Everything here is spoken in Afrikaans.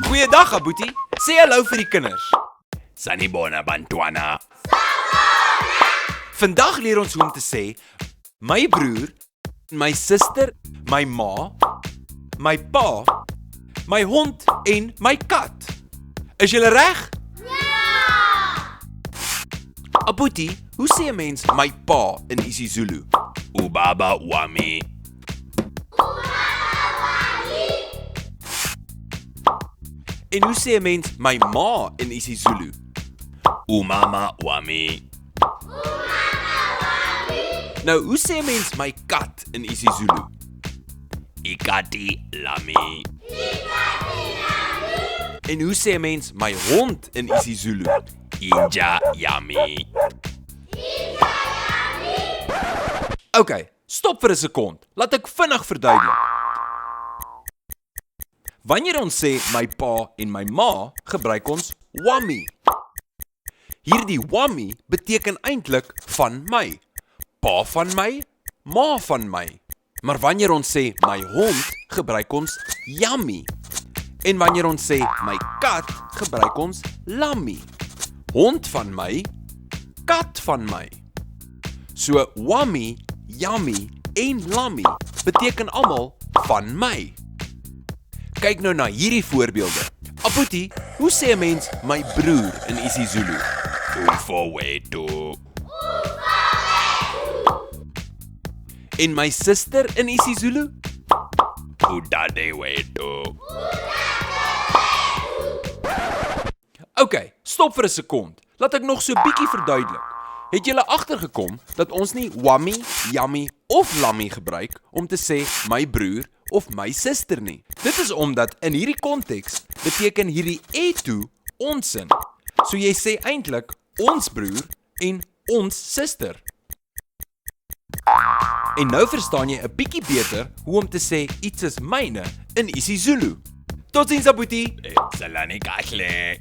Goeiedag, Abuti. Sê hallo vir die kinders. Sanibona bantwana. Vandag leer ons hoe om te sê my broer, my suster, my ma, my pa, my hond en my kat. Is julle reg? Ja! Abuti, hoe sê 'n mens my pa in isiZulu? Ubaba wami. En hoe sê 'n mens my ma in isiZulu? Umama wami. Nou, hoe sê 'n mens my kat in isiZulu? Ikati lami. En hoe sê 'n mens my hond in isiZulu? Inja yami. Okay, stop vir 'n sekond. Laat ek vinnig verduidelik. Wanneer ons sê my pa en my ma, gebruik ons wami. Hierdie wami beteken eintlik van my. Pa van my, ma van my. Maar wanneer ons sê my hond, gebruik ons yummy. En wanneer ons sê my kat, gebruik ons lammy. Hond van my, kat van my. So wami, yummy en lammy beteken almal van my. Kyk nou na hierdie voorbeelde. Abuti, hoe sê 'n mens my broer in isiZulu? Umfowethu. En my suster in isiZulu? Udadewethu. Okay, stop vir 'n sekond. Laat ek nog so bietjie verduidelik. Het julle agtergekom dat ons nie wami, yummy of lammy gebruik om te sê my broer of my suster nie? Dit is omdat in hierdie konteks beteken hierdie toe ons sin. So jy sê eintlik ons broer en ons suster. En nou verstaan jy 'n bietjie beter hoe om te sê iets is myne in isiZulu. Totsiens, Abuti. Salani kahle.